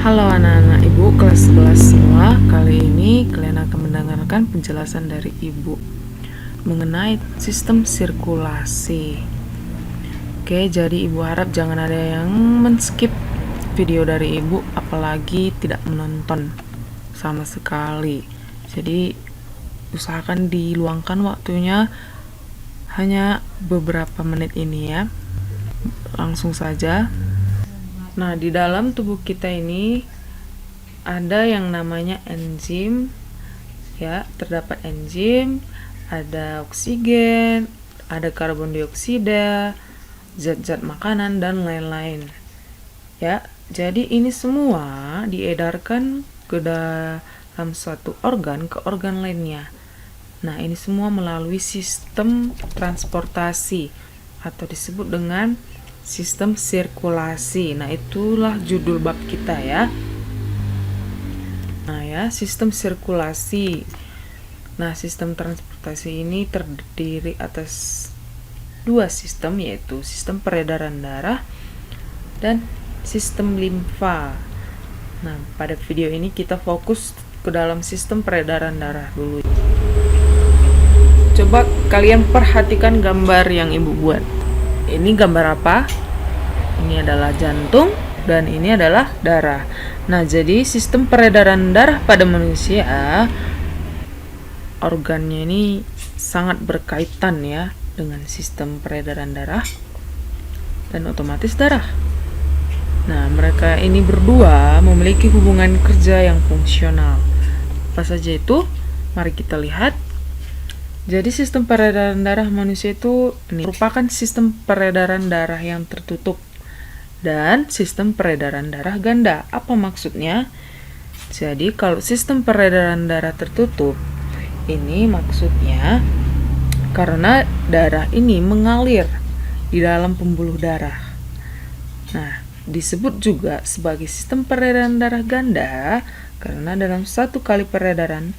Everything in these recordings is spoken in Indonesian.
Halo anak-anak ibu kelas 11 semua. Kali ini kalian akan mendengarkan penjelasan dari ibu mengenai sistem sirkulasi. Oke, jadi ibu harap jangan ada yang men-skip video dari ibu, apalagi tidak menonton sama sekali. Jadi usahakan diluangkan waktunya hanya beberapa menit ini ya. Langsung saja. Nah, di dalam tubuh kita ini ada yang namanya enzim, ya, terdapat enzim, ada oksigen, ada karbon dioksida, zat-zat makanan dan lain-lain. Ya, jadi ini semua diedarkan ke dalam suatu organ ke organ lainnya. Nah, ini semua melalui sistem transportasi atau disebut dengan sistem sirkulasi. Nah, itulah judul bab kita ya. Nah, ya, sistem sirkulasi. Nah, sistem transportasi ini terdiri atas dua sistem, yaitu sistem peredaran darah dan sistem limfa. Nah, pada video ini kita fokus ke dalam sistem peredaran darah dulu. Coba kalian perhatikan gambar yang ibu buat. Ini gambar apa? Ini adalah jantung dan ini adalah darah. Nah, jadi sistem peredaran darah pada manusia, organnya ini sangat berkaitan ya dengan sistem peredaran darah dan otomatis darah. Nah, mereka ini berdua memiliki hubungan kerja yang fungsional. Apa saja itu? Mari kita lihat. Jadi sistem peredaran darah manusia itu merupakan sistem peredaran darah yang tertutup dan sistem peredaran darah ganda. Apa maksudnya? Jadi kalau sistem peredaran darah tertutup, ini maksudnya karena darah ini mengalir di dalam pembuluh darah. Nah, disebut juga sebagai sistem peredaran darah ganda karena dalam satu kali peredaran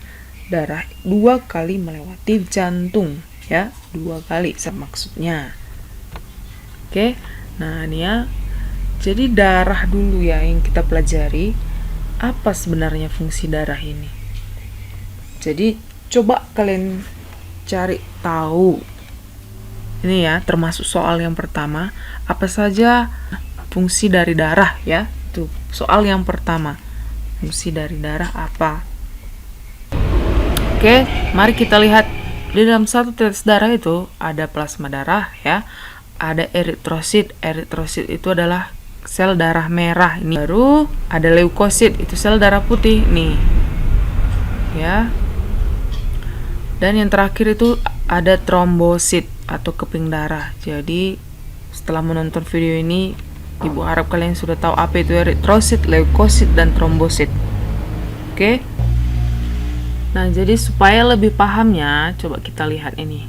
darah 2 kali melewati jantung ya, 2 kali maksudnya. Oke, nah ini ya. Jadi darah dulu ya yang kita pelajari. Apa sebenarnya fungsi darah ini? Jadi coba kalian cari tahu. Ini ya, termasuk soal yang pertama. Apa saja fungsi dari darah ya? Itu soal yang pertama. Fungsi dari darah apa? Oke, mari kita lihat. Di dalam satu tetes darah itu ada plasma darah ya, ada eritrosit. Eritrosit itu adalah sel darah merah. Ini baru ada leukosit, itu sel darah putih nih. Ya. Dan yang terakhir itu ada trombosit atau keping darah. Jadi setelah menonton video ini, ibu harap kalian sudah tahu apa itu eritrosit, leukosit dan trombosit. Oke. Nah, jadi supaya lebih pahamnya, coba kita lihat ini.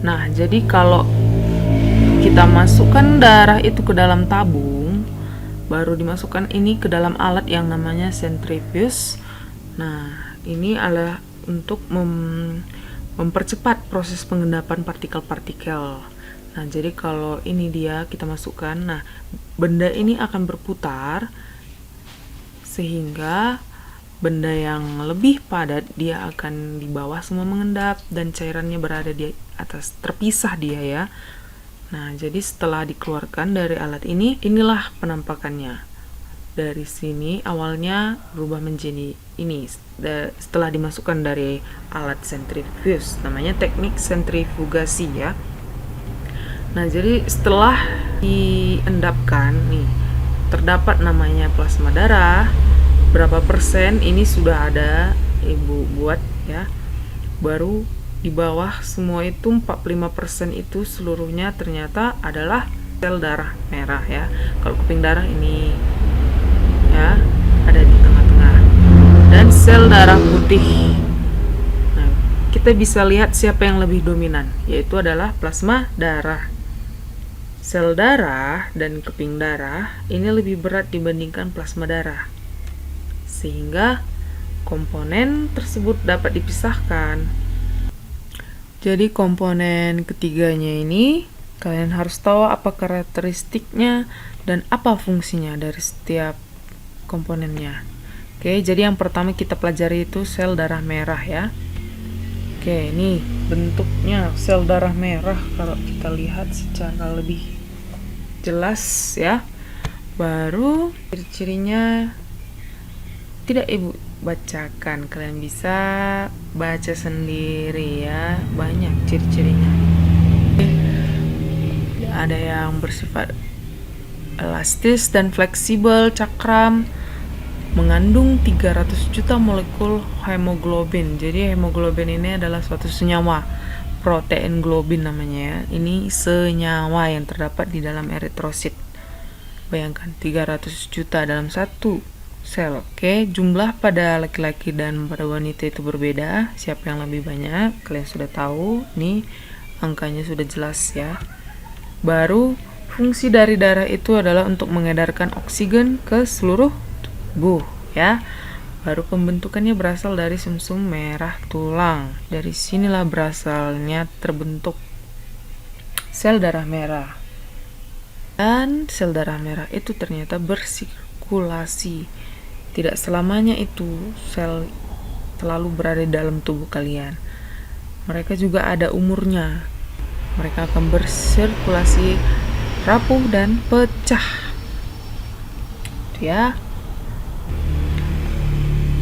Nah, jadi kalau kita masukkan darah itu ke dalam tabung, baru dimasukkan ini ke dalam alat yang namanya sentrifuge. Nah, ini adalah untuk mempercepat proses pengendapan partikel-partikel. Nah, jadi kalau ini dia kita masukkan, nah benda ini akan berputar sehingga benda yang lebih padat dia akan di bawah semua mengendap dan cairannya berada di atas, terpisah dia ya. Nah, jadi setelah dikeluarkan dari alat ini, inilah penampakannya. Dari sini awalnya berubah menjadi ini setelah dimasukkan dari alat sentrifuge, namanya teknik sentrifugasi ya. Nah, jadi setelah diendapkan nih, terdapat namanya plasma darah. Berapa persen ini sudah ada ibu buat ya. Baru di bawah semua itu 45% itu seluruhnya ternyata adalah sel darah merah ya. Kalau keping darah ini ya ada di tengah-tengah dan sel darah putih. Nah, kita bisa lihat siapa yang lebih dominan, yaitu adalah plasma darah. Sel darah dan keping darah ini lebih berat dibandingkan plasma darah, sehingga komponen tersebut dapat dipisahkan. Jadi komponen ketiganya ini kalian harus tahu apa karakteristiknya dan apa fungsinya dari setiap komponennya. Oke, jadi yang pertama kita pelajari itu sel darah merah ya. Oke, ini bentuknya sel darah merah kalau kita lihat secara lebih jelas ya. Baru ciri-cirinya tidak Ibu bacakan, kalian bisa baca sendiri ya, banyak ciri-cirinya. Ada yang bersifat elastis dan fleksibel, cakram, mengandung 300 juta molekul hemoglobin. Jadi hemoglobin ini adalah suatu senyawa, protein globin namanya ya. Ini senyawa yang terdapat di dalam eritrosit. Bayangkan 300 juta dalam satu sel. Oke, jumlah pada laki-laki dan pada wanita itu berbeda. Siapa yang lebih banyak? Kalian sudah tahu. Nih angkanya sudah jelas ya. Baru fungsi dari darah itu adalah untuk mengedarkan oksigen ke seluruh tubuh ya. Baru pembentukannya berasal dari sumsum merah tulang. Dari sinilah berasalnya terbentuk sel darah merah. Dan sel darah merah itu ternyata bersirkulasi. Tidak selamanya itu sel selalu berada di dalam tubuh kalian. Mereka juga ada umurnya. Mereka akan bersirkulasi, rapuh dan pecah. Ya.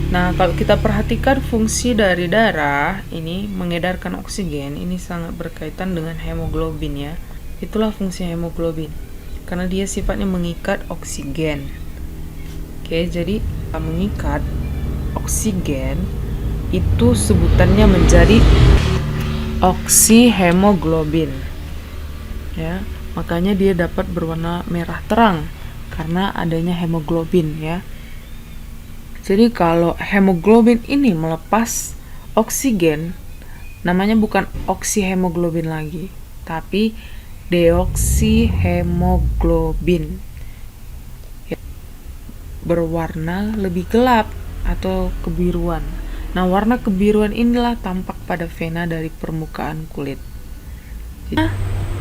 Nah, kalau kita perhatikan fungsi dari darah ini mengedarkan oksigen, ini sangat berkaitan dengan hemoglobin ya. Itulah fungsi hemoglobin. Karena dia sifatnya mengikat oksigen. Oke, jadi mengikat oksigen itu sebutannya menjadi oksihemoglobin. Ya, makanya dia dapat berwarna merah terang karena adanya hemoglobin ya. Jadi kalau hemoglobin ini melepas oksigen, namanya bukan oksihemoglobin lagi, tapi deoksihemoglobin. Berwarna lebih gelap atau kebiruan. Nah, warna kebiruan inilah tampak pada vena dari permukaan kulit. Jadi,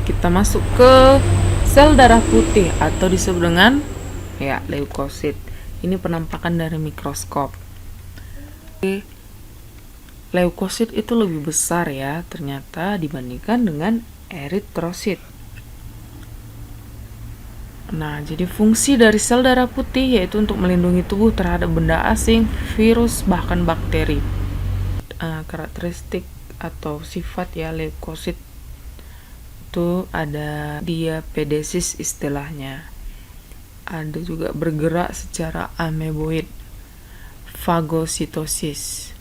kita masuk ke sel darah putih atau disebut dengan ya leukosit. Ini penampakan dari mikroskop. Leukosit itu lebih besar ya ternyata dibandingkan dengan eritrosit. Nah, jadi fungsi dari sel darah putih yaitu untuk melindungi tubuh terhadap benda asing, virus, bahkan bakteri. Karakteristik atau sifat ya leukosit itu ada diapedesis istilahnya. Ada juga bergerak secara ameboid, fagositosis,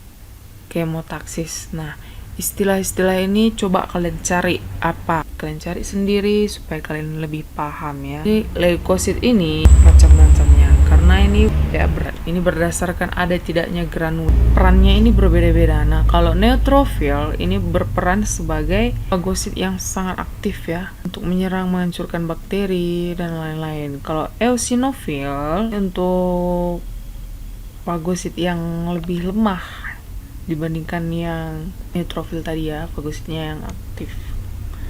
kemotaksis. Nah, istilah-istilah ini coba kalian cari apa. Kalian cari sendiri supaya kalian lebih paham ya. Jadi leukosit ini macam-macamnya karena ini ya ini berdasarkan ada tidaknya granul. Perannya ini berbeda-beda. Nah, kalau neutrofil ini berperan sebagai fagosit yang sangat aktif ya untuk menyerang menghancurkan bakteri dan lain-lain. Kalau eosinofil untuk fagosit yang lebih lemah dibandingkan yang neutrofil tadi ya, fagositnya yang aktif.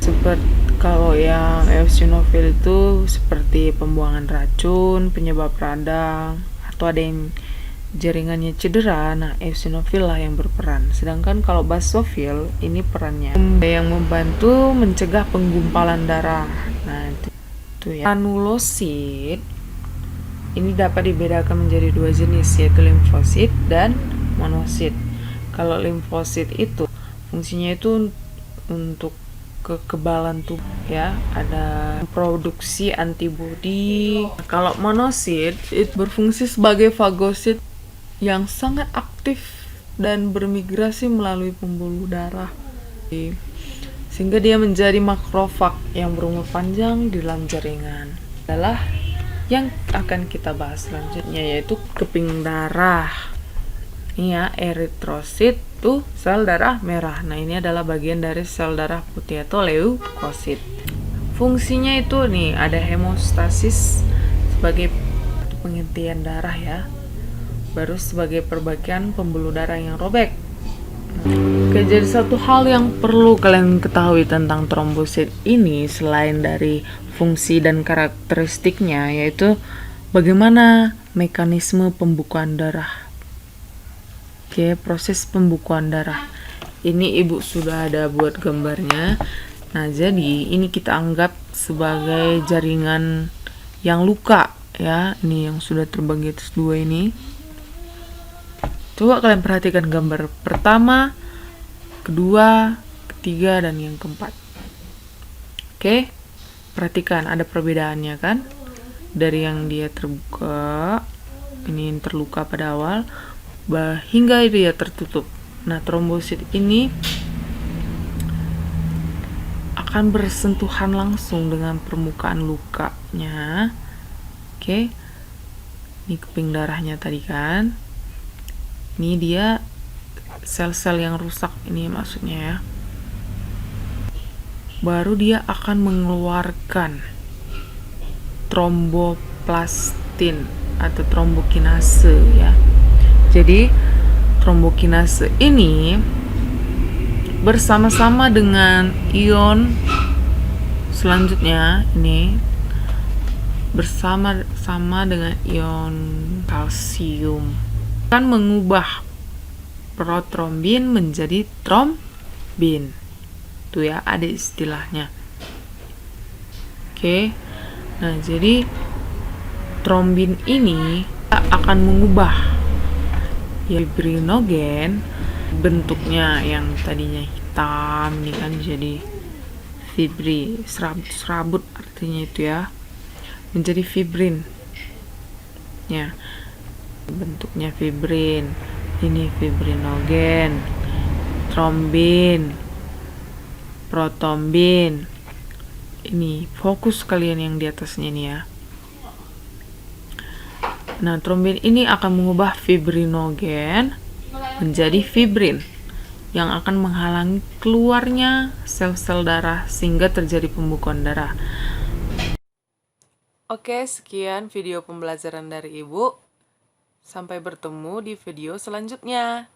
Seperti kalau yang eosinofil itu seperti pembuangan racun, penyebab radang, atau ada yang jaringannya cedera, nah eosinofil lah yang berperan. Sedangkan kalau basofil ini perannya yang membantu mencegah penggumpalan darah. Nah itu ya. Granulosit ini dapat dibedakan menjadi dua jenis yaitu limfosit dan monosit. Kalau limfosit itu fungsinya itu untuk kekebalan tubuh ya, ada produksi antibodi. Kalau monosit itu berfungsi sebagai fagosit yang sangat aktif dan bermigrasi melalui pembuluh darah sehingga dia menjadi makrofag yang berumur panjang di dalam jaringan. Adalah yang akan kita bahas selanjutnya yaitu keping darah. Ini ya, eritrosit tuh sel darah merah. Nah, ini adalah bagian dari sel darah putih atau leukosit. Fungsinya itu nih, ada hemostasis sebagai pengintian darah ya. Baru sebagai perbaikan pembuluh darah yang robek. Oke, jadi satu hal yang perlu kalian ketahui tentang trombosit ini selain dari fungsi dan karakteristiknya yaitu Bagaimana mekanisme pembukuan darah? Oke, proses pembukuan darah. Ini ibu sudah ada buat gambarnya. Nah, jadi ini kita anggap sebagai jaringan yang luka ya. Ini yang sudah terbagi atas dua ini. Coba kalian perhatikan gambar pertama, kedua, ketiga, dan yang keempat. Oke, perhatikan ada perbedaannya kan? Dari yang dia terbuka, ini terluka pada awal, hingga dia tertutup. Nah, trombosit ini akan bersentuhan langsung dengan permukaan lukanya. Oke, ini keping darahnya tadi kan. Ini dia sel-sel yang rusak ini maksudnya ya. Baru dia akan mengeluarkan tromboplastin atau trombokinase ya. Jadi trombokinase ini bersama-sama dengan ion selanjutnya ini bersama-sama dengan ion kalsium akan mengubah protrombin menjadi trombin. Itu ya, ada istilahnya. Oke. Nah, jadi trombin ini akan mengubah fibrinogen bentuknya yang tadinya hitam ini kan jadi serabut artinya itu ya, menjadi fibrin ya, bentuknya fibrin. Ini fibrinogen, trombin, protombin. Ini fokus kalian yang di atasnya ini ya. Nah, trombin ini akan mengubah fibrinogen menjadi fibrin yang akan menghalangi keluarnya sel-sel darah sehingga terjadi pembukuan darah. Oke, sekian video pembelajaran dari Ibu. Sampai bertemu di video selanjutnya.